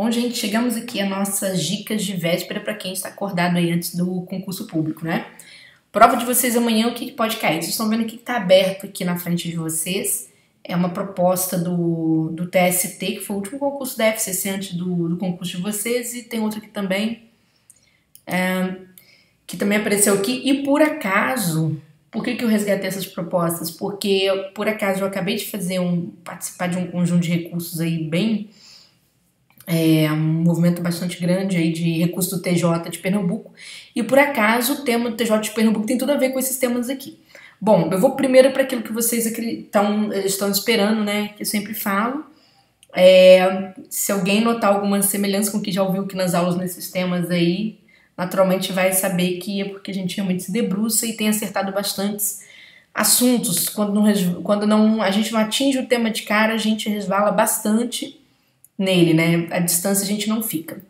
onde a gente chegamos aqui a nossas dicas de véspera para quem está acordado aí antes do concurso público, né? Prova de vocês amanhã, o que pode cair? Vocês estão vendo que está aberto aqui na frente de vocês. É uma proposta do TST, que foi o último concurso da FCC antes do concurso de vocês, e tem outro aqui também, que também apareceu aqui. E por acaso, por que eu resgatei essas propostas? Porque por acaso eu acabei de participar de um conjunto de recursos aí bem... um movimento bastante grande aí de recurso do TJ de Pernambuco, e por acaso o tema do TJ de Pernambuco tem tudo a ver com esses temas aqui. Bom, eu vou primeiro para aquilo que vocês estão esperando, né, que eu sempre falo. Se alguém notar alguma semelhança com o que já ouviu aqui nas aulas nesses temas aí, naturalmente vai saber que é porque a gente realmente se debruça e tem acertado bastantes assuntos. Quando a gente não atinge o tema de cara, a gente resvala bastante nele, né? A distância a gente não fica.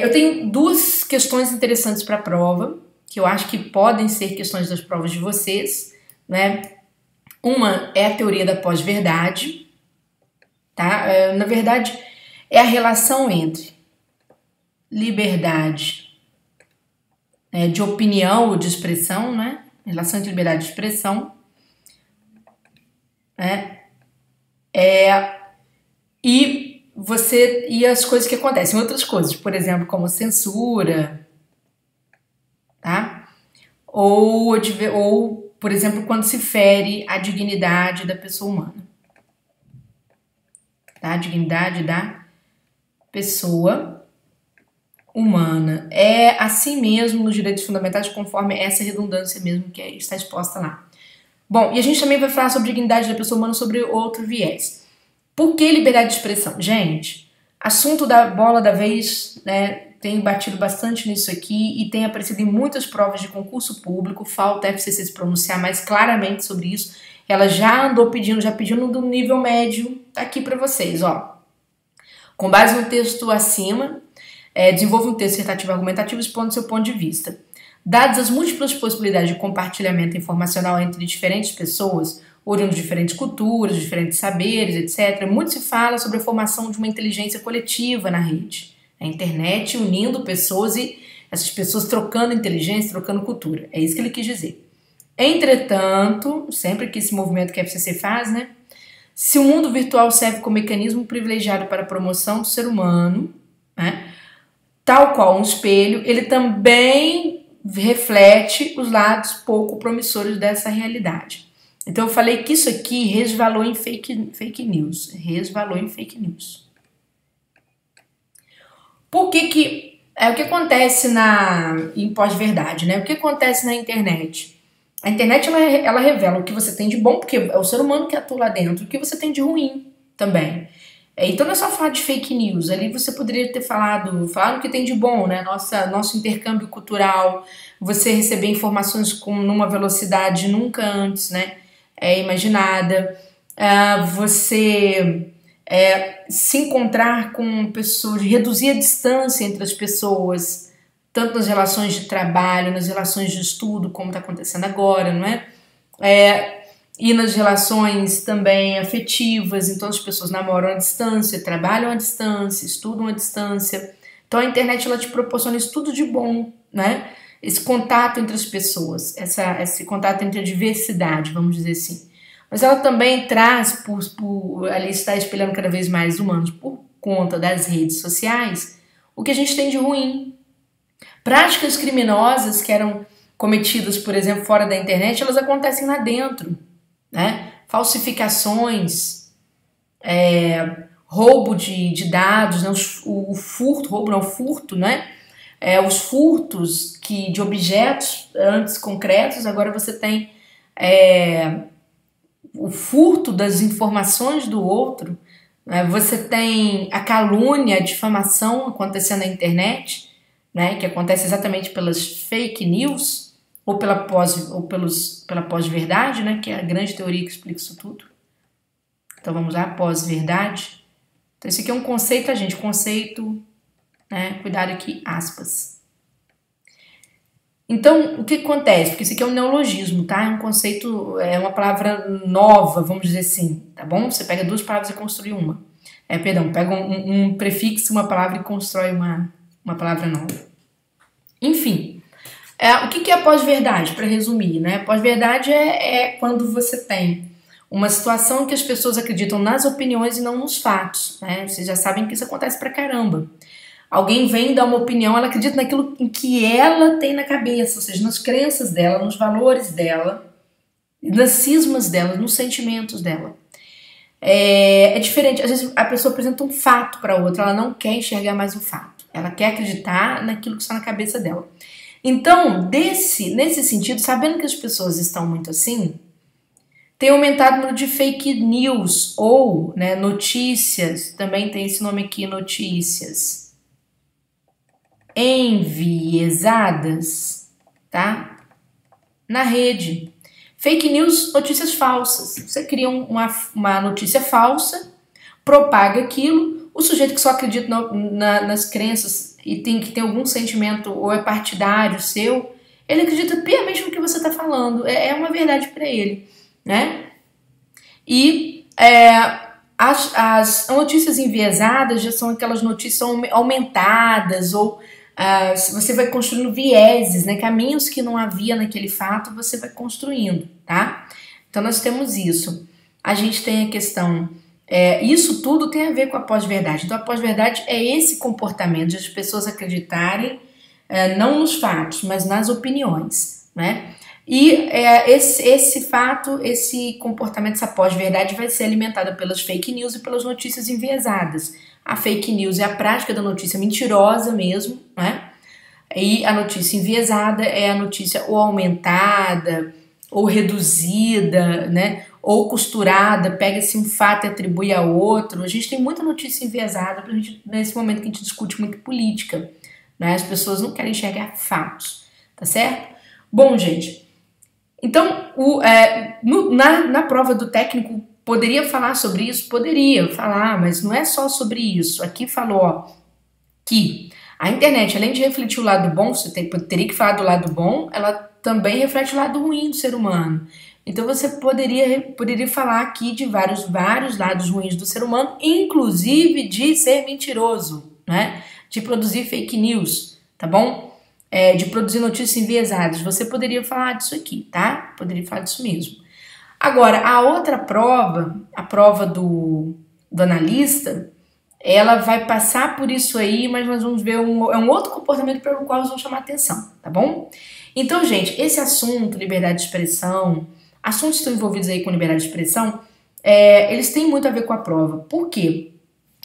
Eu tenho duas questões interessantes para a prova, que eu acho que podem ser questões das provas de vocês, né? Uma é a teoria da pós-verdade, tá? Na verdade, é a relação entre liberdade de opinião ou de expressão, né? Relação entre liberdade de expressão, e as coisas que acontecem, outras coisas, por exemplo, como censura, tá? Ou, por exemplo, quando se fere a dignidade da pessoa humana, tá? A dignidade da pessoa humana. É assim mesmo nos direitos fundamentais, conforme essa redundância mesmo que está exposta lá. Bom, e a gente também vai falar sobre dignidade da pessoa humana sobre outro viés. Por que liberdade de expressão? Gente, assunto da bola da vez, né? Tenho batido bastante nisso aqui e tem aparecido em muitas provas de concurso público. Falta a FCC se pronunciar mais claramente sobre isso. Ela já andou pedindo, do nível médio, tá aqui para vocês, ó. Com base no texto acima, desenvolva um texto dissertativo argumentativo expondo seu ponto de vista. Dadas as múltiplas possibilidades de compartilhamento informacional entre diferentes pessoas, oriundos de diferentes culturas, diferentes saberes, etc., muito se fala sobre a formação de uma inteligência coletiva na rede. A internet unindo pessoas e essas pessoas trocando inteligência, trocando cultura. É isso que ele quis dizer. Entretanto, sempre que esse movimento que a FCC faz, né? Se o mundo virtual serve como mecanismo privilegiado para a promoção do ser humano, né, tal qual um espelho, ele também reflete os lados pouco promissores dessa realidade. Então eu falei que isso aqui resvalou em fake news. Resvalou em fake news. Por que o que acontece em pós-verdade, né? O que acontece na internet? A internet ela revela o que você tem de bom, porque é o ser humano que atua lá dentro, o que você tem de ruim também. Então não é só falar de fake news, ali você poderia ter falado o que tem de bom, né? Nosso intercâmbio cultural, você receber informações numa velocidade nunca antes, né? Imaginada, você se encontrar com pessoas, reduzir a distância entre as pessoas, tanto nas relações de trabalho, nas relações de estudo, como está acontecendo agora, não é? E nas relações também afetivas, então as pessoas namoram à distância, trabalham à distância, estudam à distância. Então a internet ela te proporciona isso tudo de bom, né? Esse contato entre as pessoas, esse contato entre a diversidade, vamos dizer assim. Mas ela também traz, ali está espelhando cada vez mais humanos por conta das redes sociais, o que a gente tem de ruim. Práticas criminosas que eram cometidas, por exemplo, fora da internet, elas acontecem lá dentro, né? Falsificações, roubo de dados, né? O furto, né? Os furtos de objetos antes concretos, agora você tem o furto das informações do outro, né? Você tem a calúnia, a difamação acontecendo na internet, né? Que acontece exatamente pelas fake news ou pela pós-verdade, né? Que é a grande teoria que explica isso tudo. Então vamos lá, pós-verdade. Então esse aqui é um conceito, conceito, né? Cuidado aqui, aspas. Então, o que acontece? Porque isso aqui é um neologismo, tá? É um conceito, é uma palavra nova, vamos dizer assim, tá bom? Você pega duas palavras e construi uma. Perdão, pega um prefixo, uma palavra e constrói uma palavra nova. Enfim, o que é pós-verdade, para resumir, né? Pós-verdade é quando você tem uma situação que as pessoas acreditam nas opiniões e não nos fatos, né? Vocês já sabem que isso acontece pra caramba. Alguém vem dar uma opinião, ela acredita naquilo em que ela tem na cabeça, ou seja, nas crenças dela, nos valores dela, nas cismas dela, nos sentimentos dela. É diferente, às vezes a pessoa apresenta um fato para outra, ela não quer enxergar mais o fato, ela quer acreditar naquilo que está na cabeça dela. Então, nesse sentido, sabendo que as pessoas estão muito assim, tem aumentado o número de fake news ou, né, notícias, também tem esse nome aqui, notícias enviesadas, tá? Na rede. Fake news, notícias falsas. Você cria uma notícia falsa, propaga aquilo, o sujeito que só acredita nas crenças e tem que ter algum sentimento ou é partidário seu, ele acredita piamente no que você está falando, é uma verdade para ele, né? E as notícias enviesadas já são aquelas notícias aumentadas ou você vai construindo vieses, né? Caminhos que não havia naquele fato, você vai construindo, tá? Então nós temos isso. A gente tem a questão, isso tudo tem a ver com a pós-verdade. Então a pós-verdade é esse comportamento de as pessoas acreditarem não nos fatos, mas nas opiniões, né? E esse fato, esse comportamento, essa pós-verdade vai ser alimentada pelas fake news e pelas notícias enviesadas. A fake news é a prática da notícia mentirosa mesmo, né? E a notícia enviesada é a notícia ou aumentada, ou reduzida, né? Ou costurada, pega-se um fato e atribui a outro. A gente tem muita notícia enviesada nesse momento que a gente discute muito política, né? As pessoas não querem enxergar fatos, tá certo? Bom, gente, então na prova do técnico poderia falar sobre isso? Poderia falar, mas não é só sobre isso. Aqui falou que a internet, além de refletir o lado bom, você teria que falar do lado bom, ela também reflete o lado ruim do ser humano. Então você poderia falar aqui de vários lados ruins do ser humano, inclusive de ser mentiroso, né? De produzir fake news, tá bom? De produzir notícias enviesadas. Você poderia falar disso aqui, tá? Poderia falar disso mesmo. Agora, a outra prova, a prova do analista, ela vai passar por isso aí, mas nós vamos ver um outro comportamento pelo qual nós vamos chamar atenção, tá bom? Então, gente, esse assunto, liberdade de expressão, assuntos que estão envolvidos aí com liberdade de expressão, eles têm muito a ver com a prova. Por quê?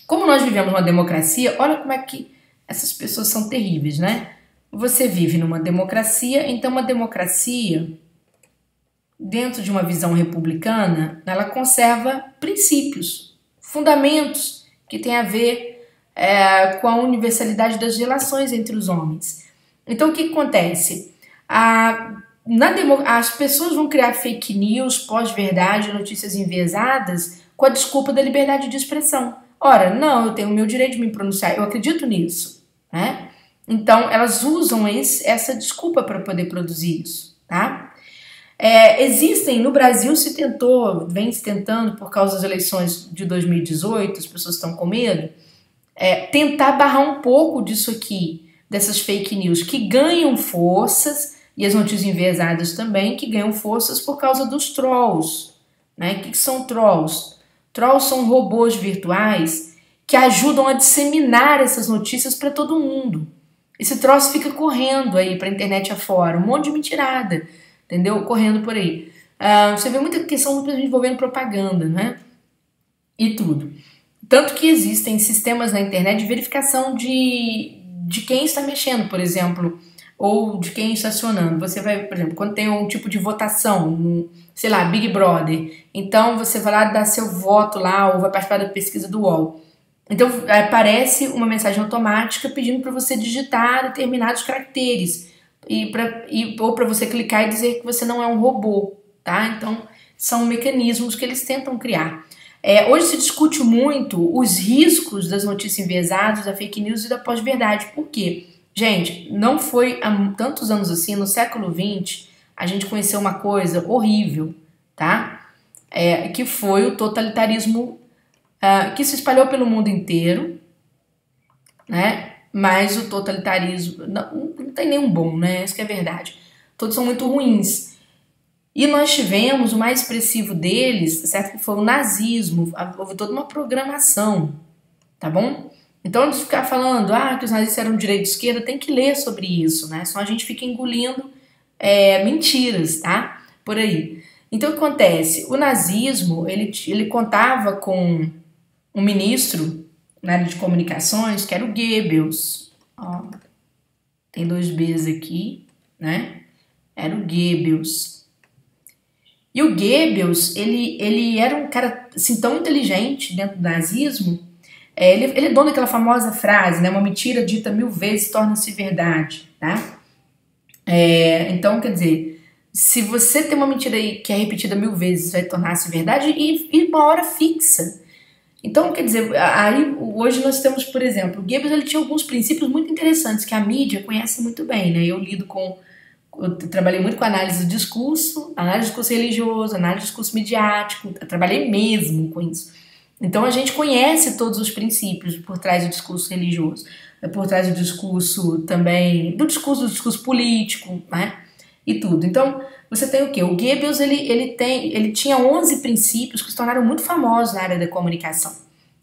Como nós vivemos uma democracia, olha como é que essas pessoas são terríveis, né? Você vive numa democracia, então uma democracia, dentro de uma visão republicana, ela conserva princípios, fundamentos que têm a ver com a universalidade das relações entre os homens. Então o que acontece? As pessoas vão criar fake news, pós-verdade, notícias enviesadas com a desculpa da liberdade de expressão. Ora, não, eu tenho o meu direito de me pronunciar, eu acredito nisso, né? Então, elas usam essa desculpa para poder produzir isso, tá? Existem, no Brasil vem se tentando, por causa das eleições de 2018, as pessoas estão com medo, tentar barrar um pouco disso aqui, dessas fake news, que ganham forças, e as notícias enviesadas também, que ganham forças por causa dos trolls, né? O que são trolls? Trolls são robôs virtuais que ajudam a disseminar essas notícias para todo mundo. Esse troço fica correndo aí pra internet afora, um monte de mentirada, entendeu? Correndo por aí. Você vê muita questão envolvendo propaganda, né? E tudo. Tanto que existem sistemas na internet de verificação de quem está mexendo, por exemplo, ou de quem está acionando. Você vai, por exemplo, quando tem um tipo de votação, sei lá, Big Brother, então você vai lá dar seu voto lá ou vai participar da pesquisa do UOL. Então aparece uma mensagem automática pedindo para você digitar determinados caracteres ou para você clicar e dizer que você não é um robô, tá? Então são mecanismos que eles tentam criar. Hoje se discute muito os riscos das notícias enviesadas, da fake news e da pós-verdade. Por quê? Gente, não foi há tantos anos assim, no século XX, a gente conheceu uma coisa horrível, tá? Que foi o totalitarismo que se espalhou pelo mundo inteiro, né? Mas o totalitarismo não tem nenhum bom, né? Isso que é verdade. Todos são muito ruins. E nós tivemos o mais expressivo deles, certo? Que foi o nazismo. Houve toda uma programação, tá bom? Então, antes de ficar falando que os nazistas eram de direita e esquerda, tem que ler sobre isso, né? Senão a gente fica engolindo mentiras, tá? Por aí. Então, o que acontece? O nazismo, ele contava com um ministro na área de comunicações, que era o Goebbels. Ó, tem 2 B's aqui, né? Era o Goebbels. E o Goebbels, ele era um cara assim, tão inteligente dentro do nazismo. Ele é dono daquela famosa frase, né? Uma mentira dita 1000 vezes torna-se verdade, tá? Então, quer dizer, se você tem uma mentira aí que é repetida 1000 vezes, vai tornar-se verdade e uma hora fixa. Então, quer dizer, aí hoje nós temos, por exemplo, o Goebbels ele tinha alguns princípios muito interessantes que a mídia conhece muito bem, né? Eu trabalhei muito com análise do discurso religioso, análise do discurso midiático, eu trabalhei mesmo com isso. Então a gente conhece todos os princípios por trás do discurso religioso, por trás do discurso também, do discurso político, né? E tudo. Então você tem o quê? O Goebbels ele tinha 11 princípios que se tornaram muito famosos na área da comunicação,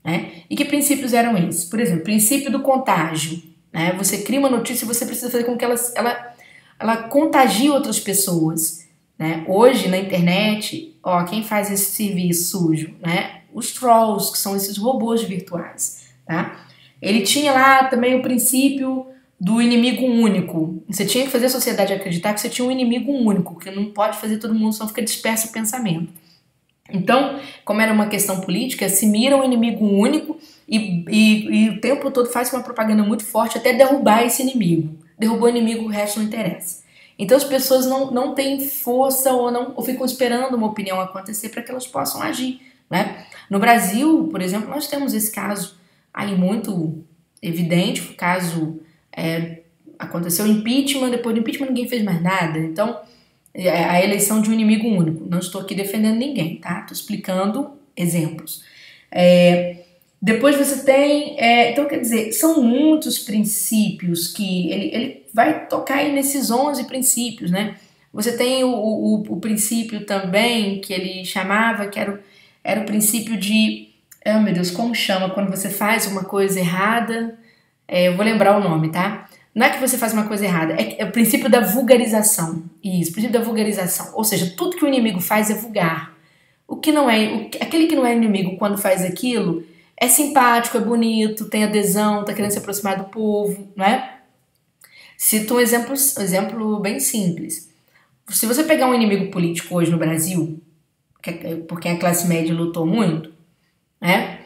né? E que princípios eram esses? Por exemplo, princípio do contágio, né? Você cria uma notícia e você precisa fazer com que ela contagie outras pessoas, né? Hoje na internet, quem faz esse serviço sujo, né? Os trolls, que são esses robôs virtuais, tá? Ele tinha lá também o princípio do inimigo único. Você tinha que fazer a sociedade acreditar que você tinha um inimigo único, que não pode fazer todo mundo, senão fica disperso o pensamento. Então, como era uma questão política, se mira um inimigo único e o tempo todo faz uma propaganda muito forte até derrubar esse inimigo. Derrubou o inimigo, o resto não interessa. Então as pessoas não têm força ou ficam esperando uma opinião acontecer para que elas possam agir, né? No Brasil, por exemplo, nós temos esse caso aí muito evidente, o caso aconteceu impeachment, depois do impeachment ninguém fez mais nada. Então, a eleição de um inimigo único. Não estou aqui defendendo ninguém, tá? Estou explicando exemplos. Depois você tem... então, quer dizer, são muitos princípios que ele vai tocar aí nesses 11 princípios, né? Você tem o princípio também que ele chamava, que era o princípio de... Oh, meu Deus, como chama quando você faz uma coisa errada? Eu vou lembrar o nome, tá? Não é que você faz uma coisa errada, é o princípio da vulgarização. Isso, o princípio da vulgarização. Ou seja, tudo que o inimigo faz é vulgar. Aquele que não é inimigo quando faz aquilo é simpático, é bonito, tem adesão, tá querendo se aproximar do povo, não é? Cito um exemplo bem simples. Se você pegar um inimigo político hoje no Brasil, por quem a classe média lutou muito, né?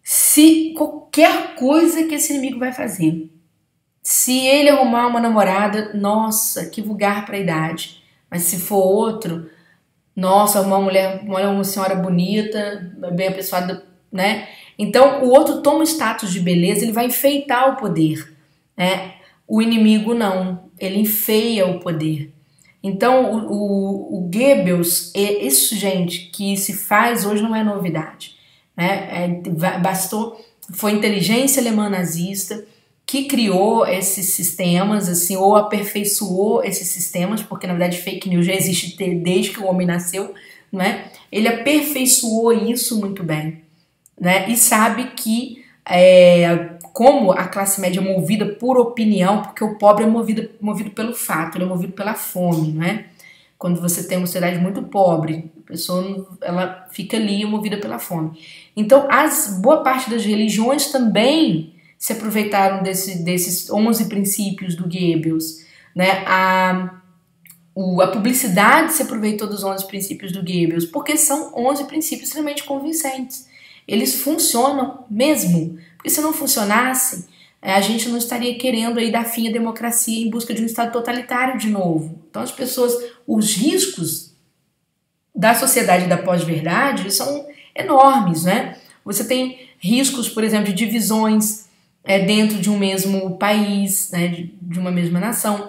Se qualquer coisa que esse inimigo vai fazer, se ele arrumar uma namorada, nossa, que vulgar pra idade. Mas se for outro, nossa, uma senhora bonita, bem apessoada, né? Então, o outro toma o status de beleza, ele vai enfeitar o poder, né? O inimigo não, ele enfeia o poder. Então, o Goebbels, isso, gente, que se faz hoje não é novidade, né? Foi a inteligência alemã nazista que criou esses sistemas, assim, ou aperfeiçoou esses sistemas, porque na verdade fake news já existe desde que o homem nasceu, não é? Ele aperfeiçoou isso muito bem, né? E sabe que como a classe média é movida por opinião, porque o pobre é movido pelo fato, ele é movido pela fome, não é? Quando você tem uma sociedade muito pobre, a pessoa ela fica ali movida pela fome. Então, boa parte das religiões também se aproveitaram desses 11 princípios do Goebbels, né? A publicidade se aproveitou dos 11 princípios do Goebbels, porque são 11 princípios extremamente convincentes. Eles funcionam mesmo, porque se não funcionassem, a gente não estaria querendo aí dar fim à democracia em busca de um Estado totalitário de novo. Então as pessoas, os riscos da sociedade da pós-verdade são enormes, né? Você tem riscos, por exemplo, de divisões dentro de um mesmo país, né, de uma mesma nação,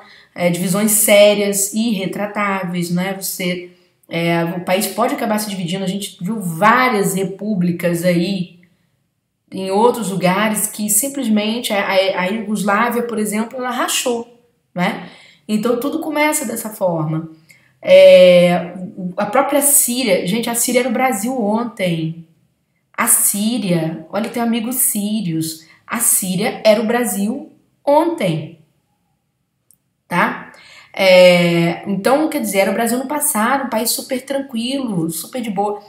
divisões sérias e irretratáveis, né? O país pode acabar se dividindo. A gente viu várias repúblicas aí em outros lugares que simplesmente a Iugoslávia, por exemplo, ela rachou, né? Então tudo começa dessa forma. A própria Síria, gente, a Síria era o Brasil ontem. A Síria, olha, eu tenho amigos sírios. A Síria era o Brasil ontem, tá? Então, quer dizer, era o Brasil no passado, um país super tranquilo, super de boa.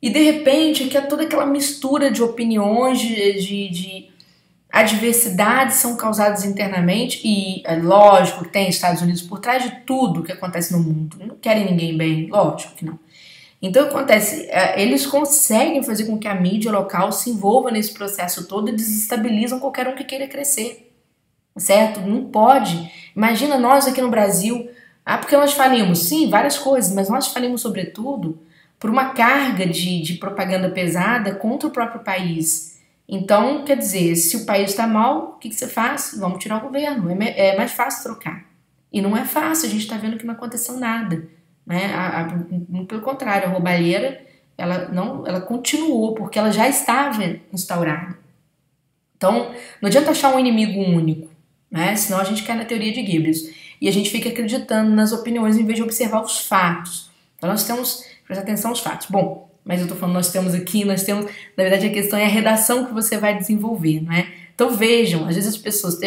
E de repente, que é toda aquela mistura de opiniões, de adversidades são causadas internamente, e é lógico que tem Estados Unidos por trás de tudo que acontece no mundo. Não querem ninguém bem, lógico que não. Então acontece, eles conseguem fazer com que a mídia local se envolva nesse processo todo e desestabilizam qualquer um que queira crescer, certo? Não pode. Imagina nós aqui no Brasil, porque nós falimos, sim, várias coisas, mas nós falimos sobretudo por uma carga de propaganda pesada contra o próprio país. Então, quer dizer, se o país está mal, o que você faz? Vamos tirar o governo, é mais fácil trocar. E não é fácil, a gente está vendo que não aconteceu nada. Né? Pelo contrário, a roubalheira ela continuou, porque ela já estava instaurada. Então, não adianta achar um inimigo único, né? Senão a gente cai na teoria de Goebbels. E a gente fica acreditando nas opiniões em vez de observar os fatos. Então nós temos que prestar atenção aos fatos. Bom, mas eu tô falando nós temos, na verdade a questão é a redação que você vai desenvolver, né? Então vejam, às vezes as pessoas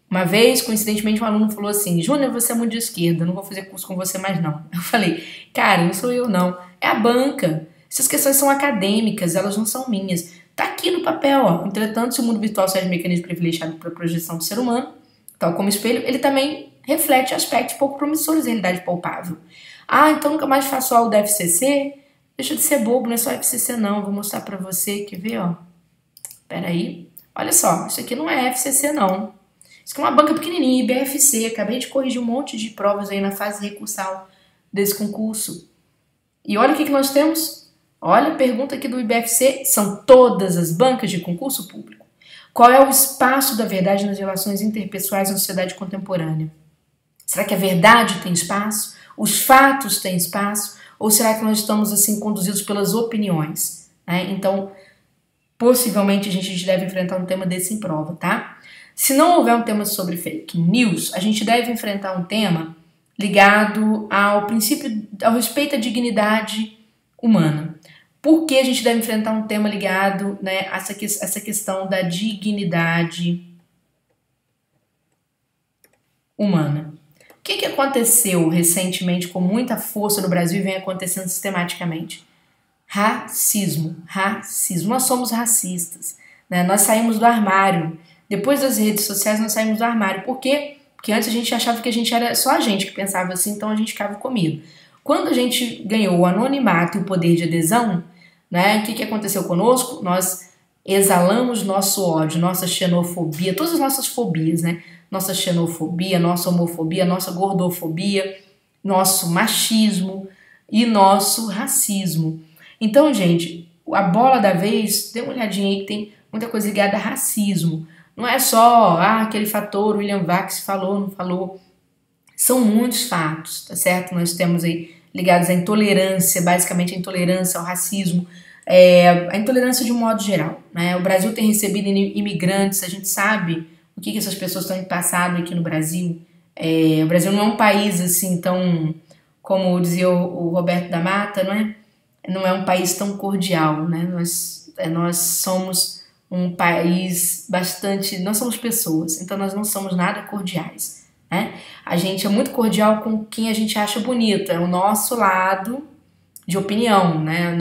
uma vez, coincidentemente, um aluno falou assim: Júnior, você é muito de esquerda, não vou fazer curso com você mais não. Eu falei: cara, não sou eu não, é a banca. Essas questões são acadêmicas, elas não são minhas. Tá aqui no papel, ó. Entretanto, se o mundo virtual serve de mecanismo privilegiado para a projeção do ser humano, tal como espelho, ele também reflete aspectos pouco promissores da realidade palpável. Então nunca mais faço aula da FCC? Deixa de ser bobo, não é só FCC não. Vou mostrar para você, quer ver, ó. Peraí. Olha só, isso aqui não é FCC não. Isso aqui é uma banca pequenininha, IBFC. Acabei de corrigir um monte de provas aí na fase recursal desse concurso. E olha o que nós temos. Olha a pergunta aqui do IBFC. São todas as bancas de concurso público. Qual é o espaço da verdade nas relações interpessoais na sociedade contemporânea? Será que a verdade tem espaço? Os fatos têm espaço? Ou será que nós estamos assim conduzidos pelas opiniões? Então, possivelmente a gente deve enfrentar um tema desse em prova, tá? Se não houver um tema sobre fake news, a gente deve enfrentar um tema ligado ao princípio, ao respeito à dignidade humana. Por que a gente deve enfrentar um tema ligado, né, a essa questão da dignidade humana? O que aconteceu recentemente com muita força no Brasil e vem acontecendo sistematicamente? Racismo. Nós somos racistas, né? Nós saímos do armário. Depois das redes sociais nós saímos do armário. Por quê? Porque antes a gente achava que a gente era só a gente que pensava assim, então a gente ficava com medo. Quando a gente ganhou o anonimato e o poder de adesão, né, o que aconteceu conosco? Nós exalamos nosso ódio, nossa xenofobia, todas as nossas fobias, né? Nossa xenofobia, nossa homofobia, nossa gordofobia, nosso machismo e nosso racismo. Então, gente, a bola da vez, dê uma olhadinha aí que tem muita coisa ligada a racismo. Não é só aquele fator, William Vax falou, não falou. São muitos fatos, tá certo? Nós temos aí ligados à intolerância, basicamente a intolerância ao racismo, a intolerância de um modo geral, né? O Brasil tem recebido imigrantes, a gente sabe o que essas pessoas estão passando aqui no Brasil. O Brasil não é um país assim tão, como dizia o Roberto da Mata, não é um país tão cordial, né? Nós somos um país bastante, nós somos pessoas, então nós não somos nada cordiais, né? A gente é muito cordial com quem a gente acha bonito, é o nosso lado de opinião, né?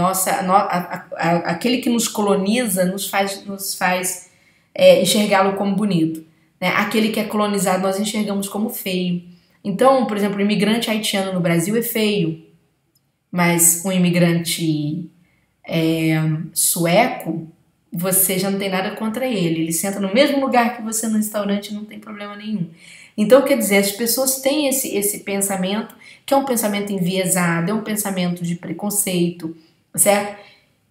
Aquele que nos coloniza nos faz enxergá-lo como bonito, né? Aquele que é colonizado nós enxergamos como feio. Então, por exemplo, o imigrante haitiano no Brasil é feio, mas um imigrante sueco, você já não tem nada contra ele. Ele senta no mesmo lugar que você no restaurante e não tem problema nenhum. Então, quer dizer, as pessoas têm esse pensamento, que é um pensamento enviesado, é um pensamento de preconceito, certo?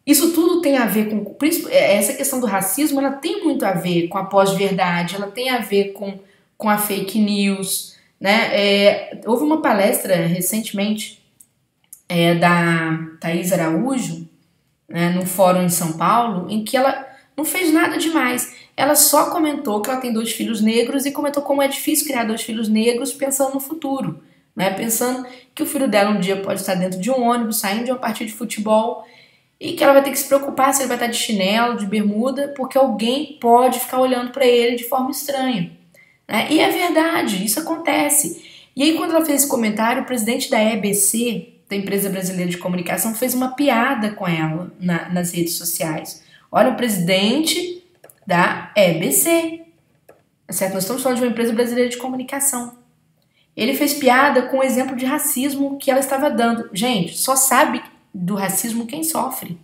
Isso tudo tem a ver com... Essa questão do racismo, ela tem muito a ver com a pós-verdade, ela tem a ver com a fake news, né? Houve uma palestra recentemente da Thaís Araújo, né, no fórum em São Paulo, em que ela, Não fez nada demais. Ela só comentou que ela tem 2 filhos negros e comentou como é difícil criar 2 filhos negros pensando no futuro, né? Pensando que o filho dela um dia pode estar dentro de um ônibus, saindo de uma partida de futebol e que ela vai ter que se preocupar se ele vai estar de chinelo, de bermuda, porque alguém pode ficar olhando para ele de forma estranha, né? E é verdade, isso acontece. E aí quando ela fez esse comentário, o presidente da EBC, da Empresa Brasileira de Comunicação, fez uma piada com ela nas redes sociais. Olha, o presidente da EBC, certo? Nós estamos falando de uma empresa brasileira de comunicação. Ele fez piada com o exemplo de racismo que ela estava dando. Gente, só sabe do racismo quem sofre.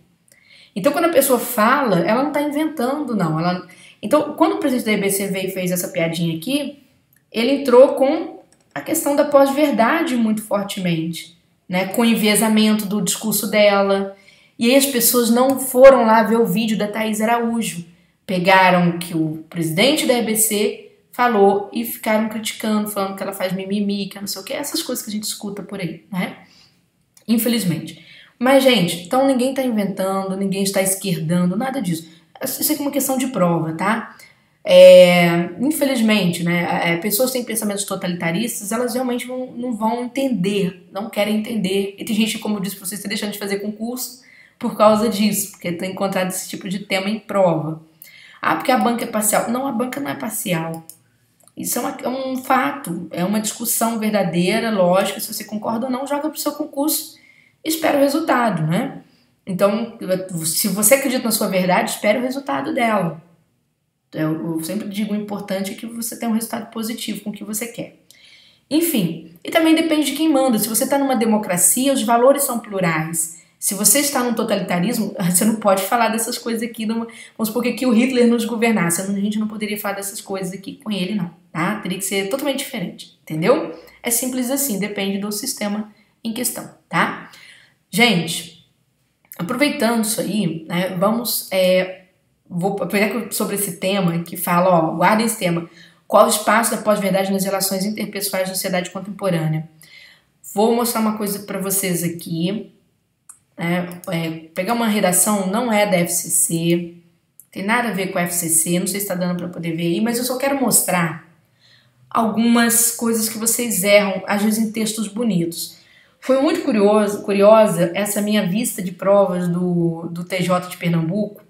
Então, quando a pessoa fala, ela não está inventando, não. Então, quando o presidente da EBC veio e fez essa piadinha aqui, ele entrou com a questão da pós-verdade muito fortemente, né? Com o enviesamento do discurso dela. E aí as pessoas não foram lá ver o vídeo da Thaís Araújo. Pegaram o que o presidente da EBC falou e ficaram criticando, falando que ela faz mimimi, que não sei o que, essas coisas que a gente escuta por aí, né? Infelizmente. Mas, gente, então ninguém está inventando, ninguém está esquerdando, nada disso. Isso aqui é uma questão de prova, tá? Infelizmente, né? Pessoas que têm pensamentos totalitaristas, elas realmente não vão entender, não querem entender. E tem gente, como eu disse pra vocês, está deixando de fazer concurso por causa disso, porque tem encontrado esse tipo de tema em prova. Ah, porque a banca é parcial. Não, a banca não é parcial. Isso é um fato, é uma discussão verdadeira, lógica. Se você concorda ou não, joga pro seu concurso e espera o resultado, né? Então, se você acredita na sua verdade, espere o resultado dela. Eu sempre digo, o importante é que você tenha um resultado positivo com o que você quer. Enfim, e também depende de quem manda. Se você está numa democracia, os valores são plurais. Se você está num totalitarismo, você não pode falar dessas coisas aqui. Vamos supor que aqui o Hitler nos governasse. A gente não poderia falar dessas coisas aqui com ele, não. Tá? Teria que ser totalmente diferente, entendeu? É simples assim, depende do sistema em questão, tá? Gente, aproveitando isso aí, né, vou aproveitar sobre esse tema que fala, ó, guarda esse tema. Qual o espaço da pós-verdade nas relações interpessoais da sociedade contemporânea? Vou mostrar uma coisa para vocês aqui. Pegar uma redação, não é da FCC, tem nada a ver com a FCC, não sei se está dando para poder ver aí, mas eu só quero mostrar algumas coisas que vocês erram, às vezes em textos bonitos. Foi muito curiosa essa minha vista de provas do TJ de Pernambuco.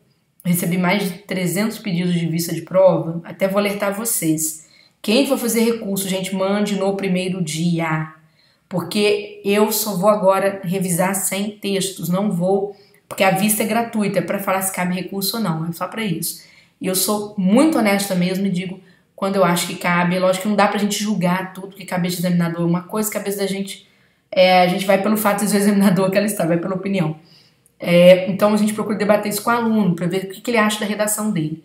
Recebi mais de 300 pedidos de vista de prova, até vou alertar vocês. Quem for fazer recurso, gente, mande no primeiro dia. Porque eu só vou agora revisar 100 textos, não vou, porque a vista é gratuita, é para falar se cabe recurso ou não, é só para isso. E eu sou muito honesta mesmo e digo quando eu acho que cabe. Lógico que não dá pra gente julgar tudo, que cabeça de examinador é uma coisa, cabeça da gente, a gente vai pelo fato de ser o examinador que ela está, vai pela opinião. Então a gente procura debater isso com o aluno, para ver o que ele acha da redação dele.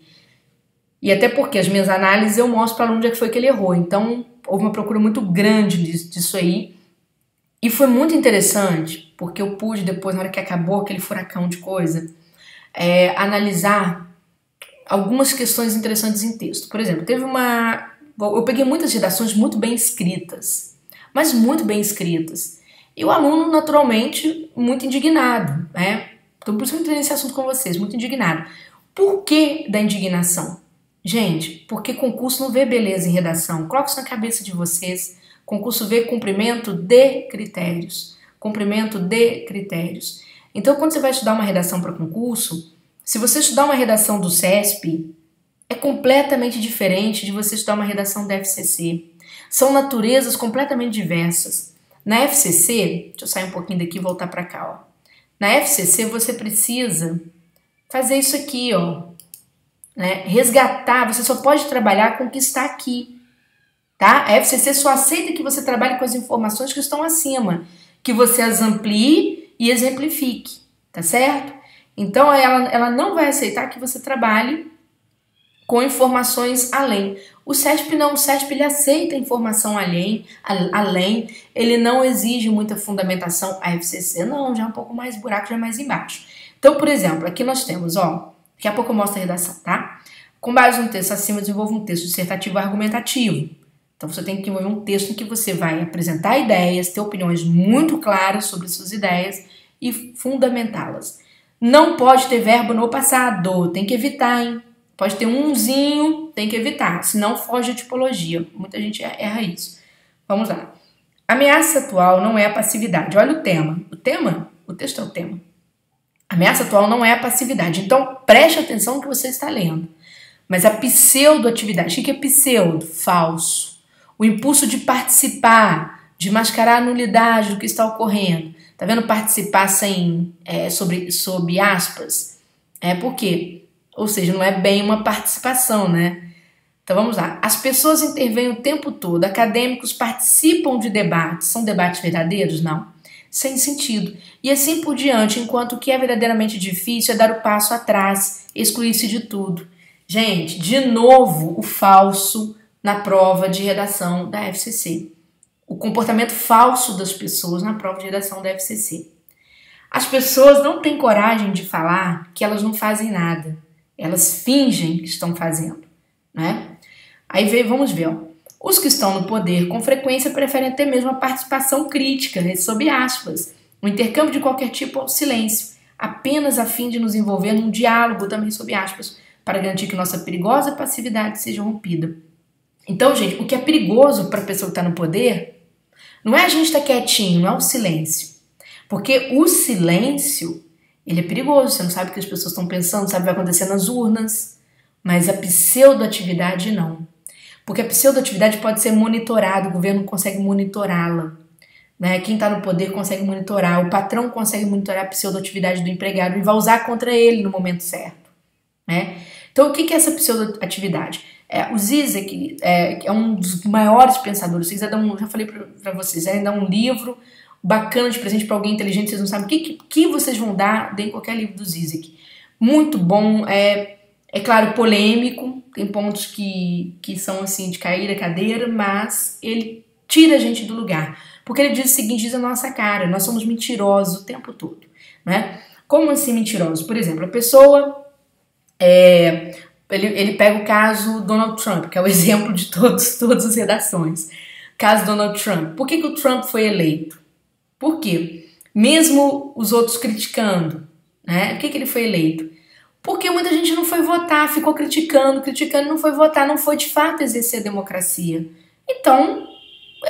E até porque as minhas análises eu mostro para o aluno onde é que foi que ele errou. Então houve uma procura muito grande disso aí. E foi muito interessante, porque eu pude depois, na hora que acabou aquele furacão de coisa, analisar algumas questões interessantes em texto. Por exemplo, eu peguei muitas redações muito bem escritas, mas muito bem escritas. E o aluno, naturalmente, muito indignado, né? Então, por isso que eu entrei nesse assunto com vocês, muito indignado. Por que da indignação? Gente, porque concurso não vê beleza em redação. Coloque isso na cabeça de vocês. Concurso vê cumprimento de critérios. Cumprimento de critérios. Então, quando você vai estudar uma redação para concurso, se você estudar uma redação do CESP, é completamente diferente de você estudar uma redação da FCC. São naturezas completamente diversas. Na FCC, deixa eu sair um pouquinho daqui e voltar para cá, ó. Na FCC você precisa fazer isso aqui, ó, né? Resgatar, você só pode trabalhar com o que está aqui, tá? A FCC só aceita que você trabalhe com as informações que estão acima, que você as amplie e exemplifique, tá certo? Então ela não vai aceitar que você trabalhe com informações além. O CESP não, o CESP ele aceita informação além, ele não exige muita fundamentação. A FCC não, já é um pouco mais buraco, já é mais embaixo. Então, por exemplo, aqui nós temos, ó, daqui a pouco eu mostro a redação, tá? Com base no texto acima, desenvolva um texto dissertativo argumentativo. Então, você tem que desenvolver um texto em que você vai apresentar ideias, ter opiniões muito claras sobre suas ideias e fundamentá-las. Não pode ter verbo no passado, tem que evitar, hein? Pode ter umzinho, tem que evitar, senão foge a tipologia. Muita gente erra isso. Vamos lá. Ameaça atual não é a passividade. Olha o tema. O texto é o tema. Ameaça atual não é a passividade. Então, preste atenção no que você está lendo. Mas a pseudo-atividade. O que é pseudo? Falso. O impulso de participar, de mascarar a nulidade do que está ocorrendo. Tá vendo? Participar sem, sob aspas. Por quê? Ou seja, não é bem uma participação, né? Então vamos lá. As pessoas intervêm o tempo todo. Acadêmicos participam de debates. São debates verdadeiros? Não. Sem sentido. E assim por diante, enquanto o que é verdadeiramente difícil é dar o passo atrás, excluir-se de tudo. Gente, de novo o falso na prova de redação da FCC. O comportamento falso das pessoas na prova de redação da FCC. As pessoas não têm coragem de falar que elas não fazem nada. Elas fingem que estão fazendo, né? Aí vamos ver, ó. Os que estão no poder com frequência preferem até mesmo a participação crítica, sob aspas, o intercâmbio de qualquer tipo ao silêncio, apenas a fim de nos envolver num diálogo, também sob aspas, para garantir que nossa perigosa passividade seja rompida. Então, gente, o que é perigoso para a pessoa que está no poder não é a gente estar quietinho, não é o silêncio. Porque o silêncio, ele é perigoso, você não sabe o que as pessoas estão pensando, sabe o que vai acontecer nas urnas, mas a pseudo-atividade não. Porque a pseudo-atividade pode ser monitorada, o governo consegue monitorá-la. Né? Quem está no poder consegue monitorar, o patrão consegue monitorar a pseudo-atividade do empregado e vai usar contra ele no momento certo. Né? Então, o que é essa pseudo-atividade? O Zizek é um dos maiores pensadores. Se quiser já falei para vocês, dar um livro bacana de presente para alguém inteligente, vocês não sabem o que vocês vão dar, deem qualquer livro do Zizek. Muito bom, é claro, polêmico, tem pontos que são assim de cair a cadeira, mas ele tira a gente do lugar. Porque ele diz o seguinte, diz a nossa cara, nós somos mentirosos o tempo todo. Né? Como assim mentirosos? Por exemplo, a pessoa, ele pega o caso Donald Trump, que é o exemplo de todas as redações. Caso Donald Trump. Por que o Trump foi eleito? Por quê? Mesmo os outros criticando, né? Por que ele foi eleito? Porque muita gente não foi votar, ficou criticando, não foi votar, não foi de fato exercer a democracia. Então,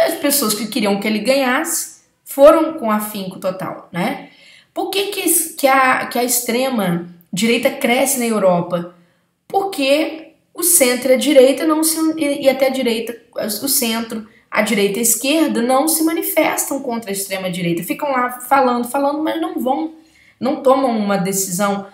as pessoas que queriam que ele ganhasse foram com afinco total, né? Por que a extrema direita cresce na Europa? Porque o centro e a direita e até a direita, o centro, a direita e a esquerda não se manifestam contra a extrema direita, ficam lá falando, mas não tomam uma decisão,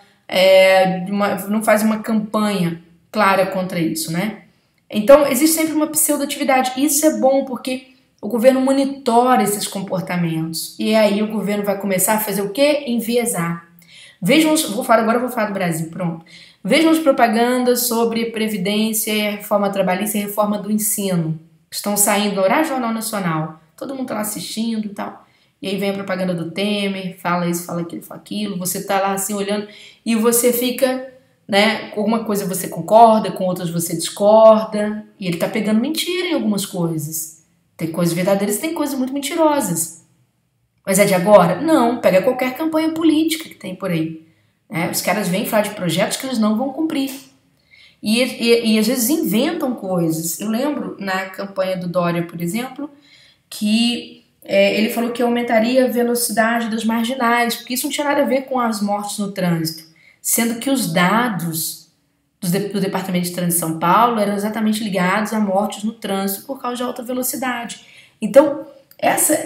não fazem uma campanha clara contra isso, né? Então existe sempre uma pseudo-atividade. Isso é bom porque o governo monitora esses comportamentos e aí o governo vai começar a fazer o quê? Enviesar. Vejam, agora eu vou falar do Brasil, pronto. Vejam as propagandas sobre previdência, reforma trabalhista e reforma do ensino. Estão saindo no horário do Jornal Nacional. Todo mundo está lá assistindo e tal. E aí vem a propaganda do Temer, fala isso, fala aquilo. Você está lá assim olhando e você fica, né? Com alguma coisa você concorda, com outras você discorda. E ele está pegando mentira em algumas coisas. Tem coisas verdadeiras e tem coisas muito mentirosas. Mas é de agora? Não, pega qualquer campanha política que tem por aí. Os caras vêm falar de projetos que eles não vão cumprir. E às vezes inventam coisas. Eu lembro na campanha do Dória, por exemplo, que ele falou que aumentaria a velocidade das marginais, porque isso não tinha nada a ver com as mortes no trânsito, sendo que os dados do Departamento de Trânsito de São Paulo eram exatamente ligados a mortes no trânsito por causa de alta velocidade. Então,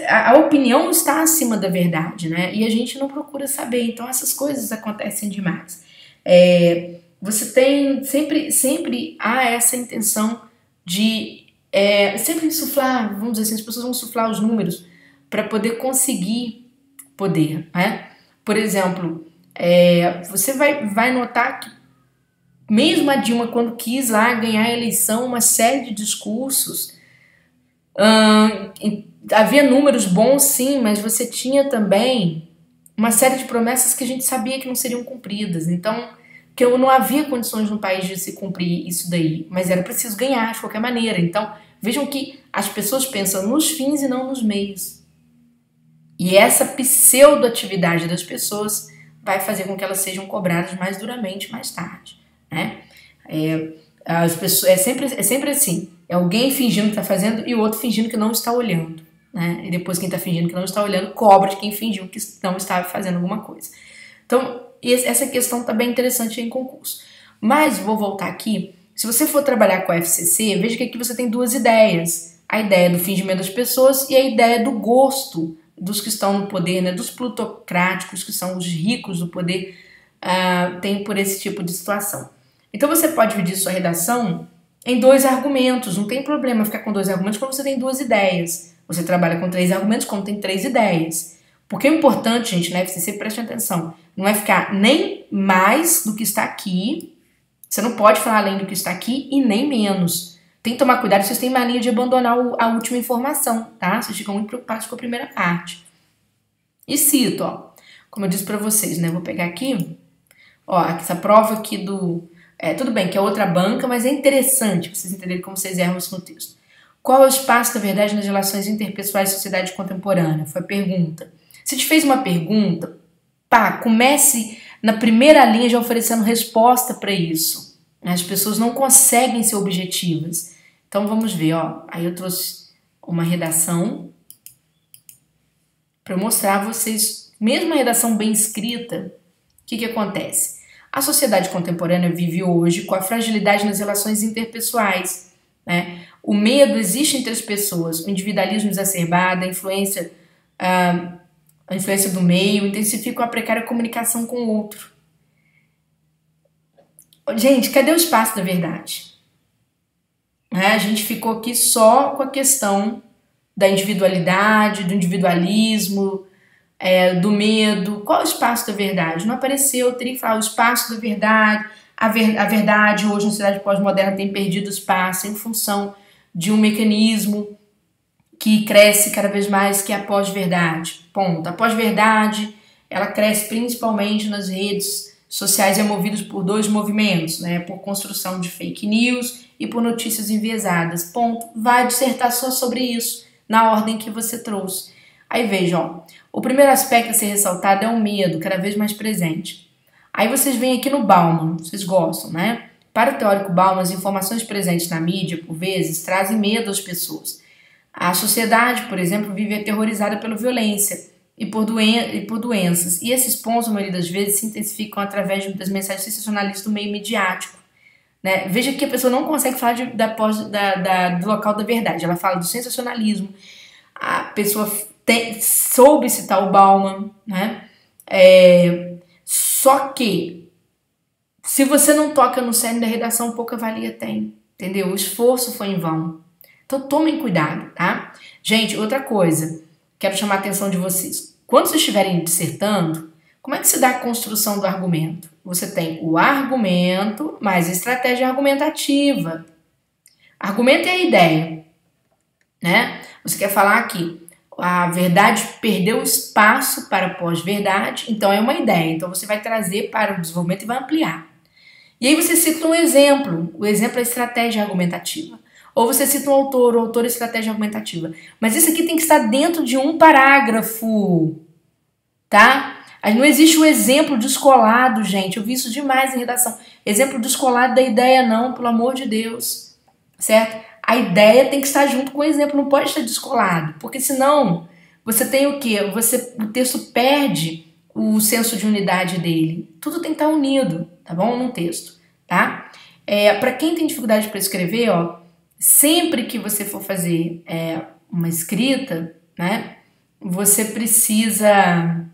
a opinião está acima da verdade, né? E a gente não procura saber. Então, essas coisas acontecem demais. Você tem sempre há essa intenção de sempre insuflar, vamos dizer assim, as pessoas vão insuflar os números para poder conseguir poder, né? Por exemplo, você vai notar que mesmo a Dilma, quando quis lá ganhar a eleição, uma série de discursos, havia números bons sim, mas você tinha também uma série de promessas que a gente sabia que não seriam cumpridas. Então, que não havia condições no país de se cumprir isso daí, mas era preciso ganhar de qualquer maneira. Então, vejam que as pessoas pensam nos fins e não nos meios. E essa pseudo-atividade das pessoas vai fazer com que elas sejam cobradas mais duramente mais tarde, né? As pessoas, é sempre assim, é alguém fingindo que está fazendo e o outro fingindo que não está olhando, né? E depois quem está fingindo que não está olhando cobra de quem fingiu que não estava fazendo alguma coisa. Então, essa questão está bem interessante em concurso. Mas, vou voltar aqui, se você for trabalhar com a FCC, veja que aqui você tem duas ideias. A ideia do fingimento das pessoas e a ideia do gosto dos que estão no poder, né? Dos plutocráticos, que são os ricos do poder, tem por esse tipo de situação. Então, você pode dividir sua redação em 2 argumentos. Não tem problema ficar com 2 argumentos quando você tem 2 ideias. Você trabalha com 3 argumentos quando tem 3 ideias. Porque o importante, gente, na FCC, preste atenção, não é ficar nem mais do que está aqui, você não pode falar além do que está aqui e nem menos. Tem que tomar cuidado, vocês têm mania de abandonar a última informação, tá? Vocês ficam muito preocupados com a primeira parte. E cito, ó, como eu disse para vocês, né? Vou pegar aqui, ó, essa prova aqui do... tudo bem que é outra banca, mas é interessante pra vocês entenderem como vocês erram isso no texto. Qual é o espaço da verdade nas relações interpessoais da sociedade contemporânea? Foi a pergunta. Se te fez uma pergunta, comece na primeira linha já oferecendo resposta para isso. As pessoas não conseguem ser objetivas. Então vamos ver, ó. Aí eu trouxe uma redação para mostrar a vocês, mesmo a redação bem escrita, o que acontece? A sociedade contemporânea vive hoje com a fragilidade nas relações interpessoais, né? O medo existe entre as pessoas, o individualismo exacerbado, a influência do meio intensifica a precária comunicação com o outro. Gente, cadê o espaço da verdade? A gente ficou aqui só com a questão da individualidade, do individualismo, do medo. Qual é o espaço da verdade? Não apareceu, eu teria que falar o espaço da verdade. A verdade hoje na sociedade pós-moderna tem perdido espaço em função de um mecanismo que cresce cada vez mais, que é a pós-verdade. Ponto. A pós-verdade, ela cresce principalmente nas redes sociais, é movidas por 2 movimentos, né? Por construção de fake news e por notícias enviesadas. Ponto. Vai dissertar só sobre isso, na ordem que você trouxe. Aí veja, ó, o primeiro aspecto a ser ressaltado é o medo, cada vez mais presente. Aí vocês vêm aqui no Bauman, vocês gostam, né? Para o teórico Bauman, as informações presentes na mídia, por vezes, trazem medo às pessoas. A sociedade, por exemplo, vive aterrorizada pela violência e por doenças. E esses pontos, a maioria das vezes, se intensificam através das mensagens sensacionalistas do meio midiático. Né? Veja que a pessoa não consegue falar do local da verdade. Ela fala do sensacionalismo. A pessoa soube citar o Bauman, né? Só que, se você não toca no cerne da redação, pouca valia tem, entendeu? O esforço foi em vão. Então, tomem cuidado, tá? Gente, outra coisa, quero chamar a atenção de vocês. Quando vocês estiverem dissertando, como é que se dá a construção do argumento? Você tem o argumento mais a estratégia argumentativa. Argumento é a ideia, né? Você quer falar aqui, a verdade perdeu espaço para a pós-verdade, então é uma ideia. Então você vai trazer para o desenvolvimento e vai ampliar. E aí você cita um exemplo, o exemplo é a estratégia argumentativa. Ou você cita um autor, o autor é estratégia argumentativa. Mas isso aqui tem que estar dentro de um parágrafo, tá? Não existe o exemplo descolado, gente. Eu vi isso demais em redação. Exemplo descolado da ideia não, pelo amor de Deus, certo? A ideia tem que estar junto com o exemplo, não pode estar descolado, porque senão você tem o quê? O texto perde o senso de unidade dele. Tudo tem que estar unido, tá bom? Num texto, tá? Para quem tem dificuldade para escrever, ó, sempre que você for fazer uma escrita, né, você precisa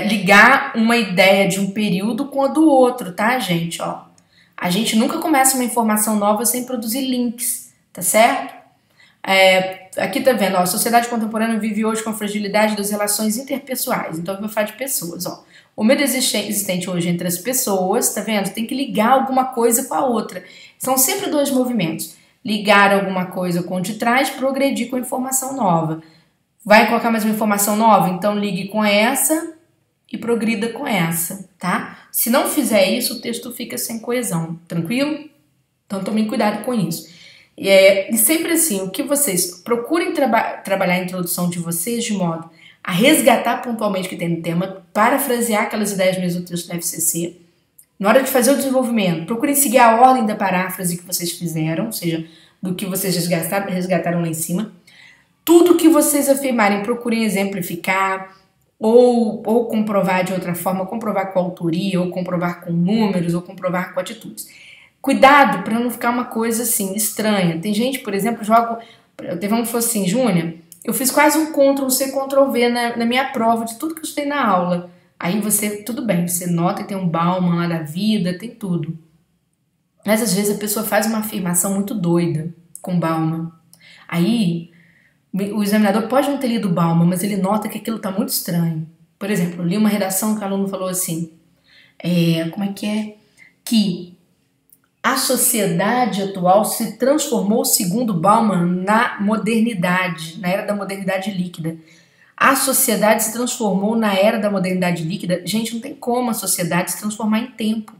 ligar uma ideia de um período com a do outro, tá, gente? Ó, a gente nunca começa uma informação nova sem produzir links, tá certo? Aqui tá vendo, ó, a sociedade contemporânea vive hoje com a fragilidade das relações interpessoais. Então eu vou falar de pessoas, ó. O medo existente hoje entre as pessoas, tá vendo? Tem que ligar alguma coisa com a outra. São sempre 2 movimentos. Ligar alguma coisa com o de trás, progredir com a informação nova. Vai colocar mais uma informação nova? Então ligue com essa e progrida com essa, tá? Se não fizer isso, o texto fica sem coesão, tranquilo? Então tomem cuidado com isso. E sempre assim, o que vocês procurem trabalhar a introdução de vocês de modo a resgatar pontualmente o que tem no tema, parafrasear aquelas ideias mesmo do texto da FCC. Na hora de fazer o desenvolvimento, procurem seguir a ordem da paráfrase que vocês fizeram, ou seja, do que vocês resgataram lá em cima. Tudo que vocês afirmarem, procurem exemplificar ou comprovar de outra forma, comprovar com autoria, ou comprovar com números, ou comprovar com atitudes. Cuidado para não ficar uma coisa assim estranha. Tem gente, por exemplo, teve um que falou assim, Júnior, eu fiz quase um Ctrl-C, Ctrl-V na minha prova de tudo que eu estudei na aula. Aí tudo bem, você nota que tem um Bauman lá da vida, tem tudo. Mas às vezes a pessoa faz uma afirmação muito doida com Bauman. Aí o examinador pode não ter lido Bauman, mas ele nota que aquilo está muito estranho. Por exemplo, eu li uma redação que o aluno falou assim, que a sociedade atual se transformou, segundo Bauman, na modernidade, na era da modernidade líquida. A sociedade se transformou na era da modernidade líquida. Gente, não tem como a sociedade se transformar em tempo.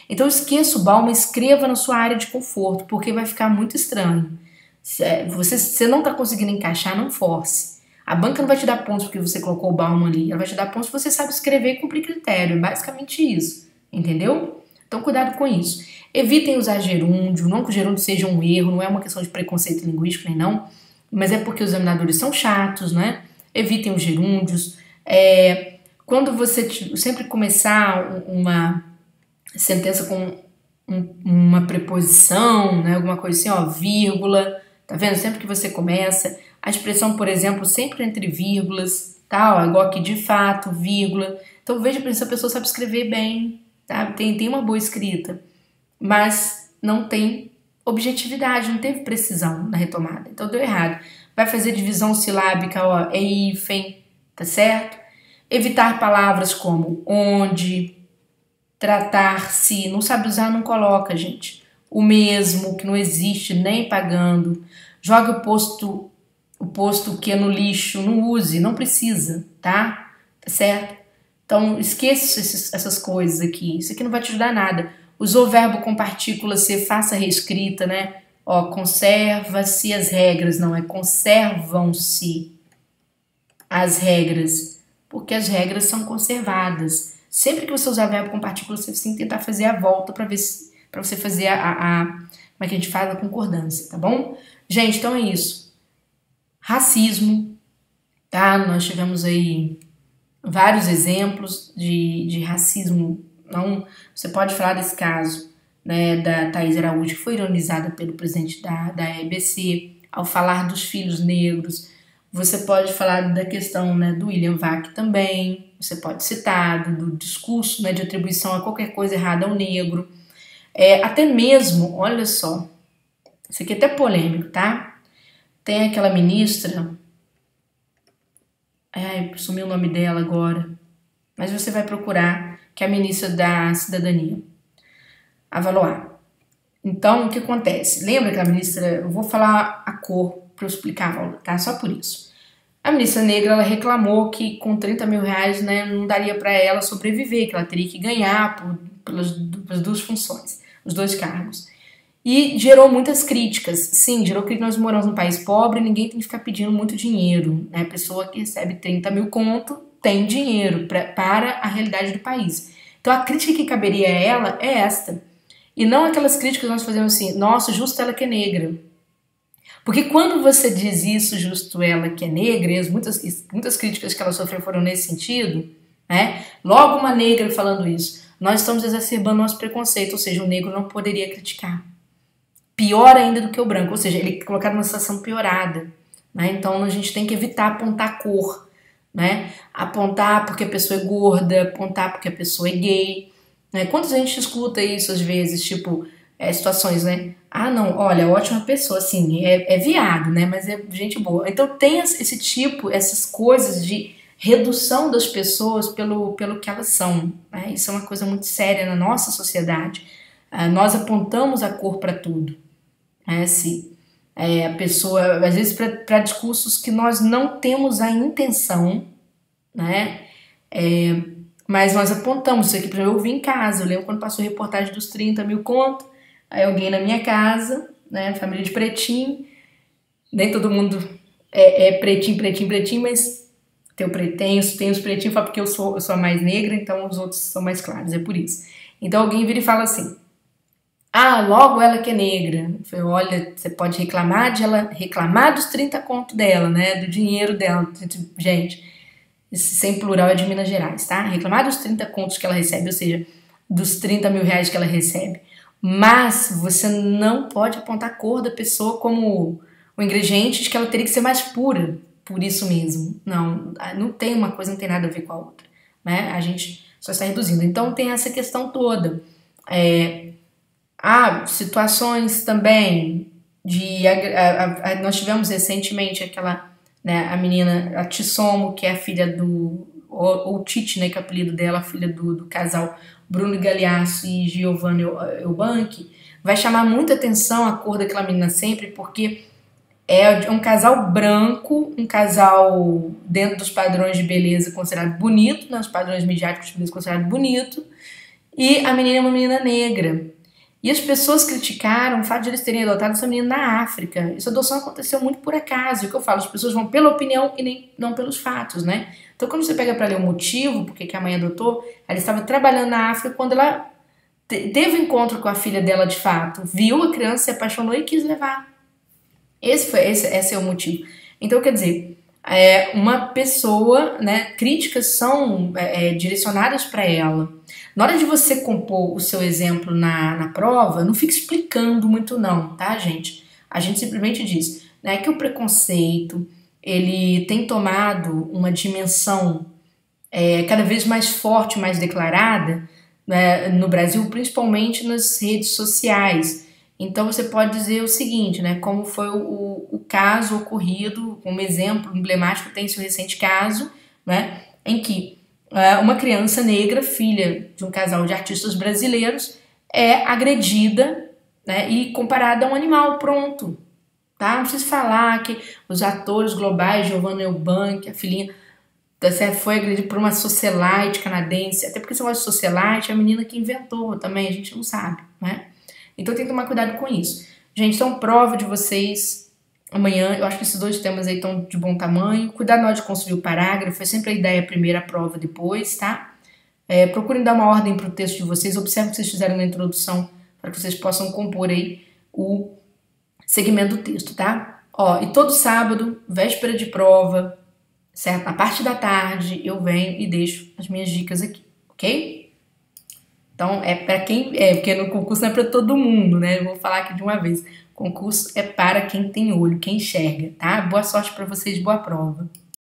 Então esqueça o Bauman, escreva na sua área de conforto, porque vai ficar muito estranho. Você não está conseguindo encaixar, não force. A banca não vai te dar pontos porque você colocou o Bauman ali, ela vai te dar pontos porque você sabe escrever e cumprir critério, é basicamente isso, entendeu? Então cuidado com isso. Evitem usar gerúndio, não que o gerúndio seja um erro, não é uma questão de preconceito linguístico nem não, mas é porque os examinadores são chatos, né? Evitem os gerúndios. Quando você sempre começar uma sentença com uma preposição, né, alguma coisa assim, ó, vírgula, tá vendo? Sempre que você começa, a expressão, por exemplo, sempre entre vírgulas, tá? Ó, igual aqui, de fato, vírgula. Então veja se a pessoa sabe escrever bem, tá? Tem uma boa escrita, mas não tem objetividade, não teve precisão na retomada. Então deu errado. Vai fazer divisão silábica, ó, é hífen, tá certo? Evitar palavras como onde, tratar-se, não sabe usar, não coloca, gente. O mesmo, que não existe, nem pagando. Joga o posto que é no lixo, não use, não precisa, tá? Tá certo? Então, esqueça essas coisas aqui. Isso aqui não vai te ajudar nada. Usou o verbo com partícula ser, faça reescrita, né? Ó, conserva-se as regras, não é conservam-se as regras, porque as regras são conservadas. Sempre que você usar verbo com partícula, você tem que tentar fazer a volta para você fazer como é que a gente faz a concordância, tá bom? Gente, então é isso. Racismo, tá? Nós tivemos aí vários exemplos de racismo. Não, você pode falar desse caso, né, da Thaís Araújo, que foi ironizada pelo presidente da EBC, ao falar dos filhos negros. Você pode falar da questão, né, do William Vac também, você pode citar do discurso, né, de atribuição a qualquer coisa errada ao negro. Até mesmo, olha só, isso aqui é até polêmico, tá? Tem aquela ministra, sumiu o nome dela agora, mas você vai procurar, que é a ministra da Cidadania, a Valois. Então, o que acontece? Lembra que a ministra, eu vou falar a cor para eu explicar, tá? Só por isso. A ministra negra, ela reclamou que com 30 mil reais, né, não daria para ela sobreviver, que ela teria que ganhar pelas duas funções, os dois cargos. E gerou muitas críticas. Sim, gerou críticas. Nós moramos num país pobre, ninguém tem que ficar pedindo muito dinheiro, né? A pessoa que recebe 30 mil conto tem dinheiro para a realidade do país. Então a crítica que caberia a ela é esta. E não aquelas críticas que nós fazemos assim, nossa, justo ela que é negra. Porque quando você diz isso, justo ela que é negra, e muitas críticas que ela sofreu foram nesse sentido, né? Logo uma negra falando isso, nós estamos exacerbando nosso preconceito, ou seja, o negro não poderia criticar. Pior ainda do que o branco, ou seja, ele é colocado numa situação piorada, né? Então a gente tem que evitar apontar cor, né? Apontar porque a pessoa é gorda, apontar porque a pessoa é gay, né? Quantas a gente escuta isso às vezes, tipo, situações, né? Ah, não, olha, ótima pessoa, assim, é viado, né? Mas é gente boa. Então tem esse tipo, essas coisas de redução das pessoas pelo que elas são, né? Isso é uma coisa muito séria na nossa sociedade. Nós apontamos a cor para tudo, né? Se a pessoa, às vezes para discursos que nós não temos a intenção, né? Mas nós apontamos isso aqui. Para eu vi em casa, eu lembro quando passou a reportagem dos 30 mil conto, aí alguém na minha casa, né, família de pretinho, nem todo mundo é pretinho, mas Tem os pretinhos, fala porque eu sou a mais negra, então os outros são mais claros, é por isso. Então alguém vira e fala assim: ah, logo ela que é negra. Eu falei, olha, você pode reclamar dos 30 contos dela, né? Do dinheiro dela. Gente, sem plural é de Minas Gerais, tá? Reclamar dos 30 contos que ela recebe, ou seja, dos 30 mil reais que ela recebe. Mas você não pode apontar a cor da pessoa como o ingrediente de que ela teria que ser mais pura. Por isso mesmo. Não tem uma coisa, não tem nada a ver com a outra. Né? A gente só está reduzindo. Então tem essa questão toda. Situações também de... nós tivemos recentemente aquela... Né, a menina, a Tissomo, que é a filha do... Ou Titi, né, que é o apelido dela, a filha do casal Bruno Galeasso e Giovanna Eubank, vai chamar muita atenção a cor daquela menina sempre, porque é um casal branco, um casal dentro dos padrões de beleza considerado bonito, né, os padrões midiáticos de beleza considerado bonito, e a menina é uma menina negra. E as pessoas criticaram o fato de eles terem adotado essa menina na África. Essa adoção aconteceu muito por acaso. É o que eu falo, as pessoas vão pela opinião e não pelos fatos, né? Então, quando você pega para ler o motivo, porque que a mãe adotou, ela estava trabalhando na África quando ela teve um encontro com a filha dela de fato, viu a criança, se apaixonou e quis levar. Esse é o motivo. Então, quer dizer, uma pessoa, né, críticas são direcionadas para ela. Na hora de você compor o seu exemplo na prova, não fica explicando muito não, tá, gente? A gente simplesmente diz, né, que o preconceito, ele tem tomado uma dimensão cada vez mais forte, mais declarada, né, no Brasil, principalmente nas redes sociais. Então você pode dizer o seguinte, né, como foi o caso ocorrido, um exemplo emblemático, tem esse recente caso, né, em que uma criança negra, filha de um casal de artistas brasileiros, é agredida, né, e comparada a um animal, pronto. Tá? Não precisa falar que os atores globais, Giovanna Eubank, a filhinha, foi agredida por uma socialite canadense, até porque esse negócio de socialite é a menina que inventou também, a gente não sabe, né? Então tem que tomar cuidado com isso. Gente, então prova de vocês amanhã, eu acho que esses dois temas aí estão de bom tamanho. Cuidado na hora de construir o parágrafo, é sempre a ideia primeiro, a prova depois, tá? Procurem dar uma ordem para o texto de vocês, observem o que vocês fizeram na introdução, para que vocês possam compor aí o segmento do texto, tá? E todo sábado, véspera de prova, certo? Na parte da tarde, eu venho e deixo as minhas dicas aqui, ok? Então, para quem... porque no concurso não é para todo mundo, né? Eu vou falar aqui de uma vez. Concurso é para quem tem olho, quem enxerga, tá? Boa sorte para vocês, boa prova.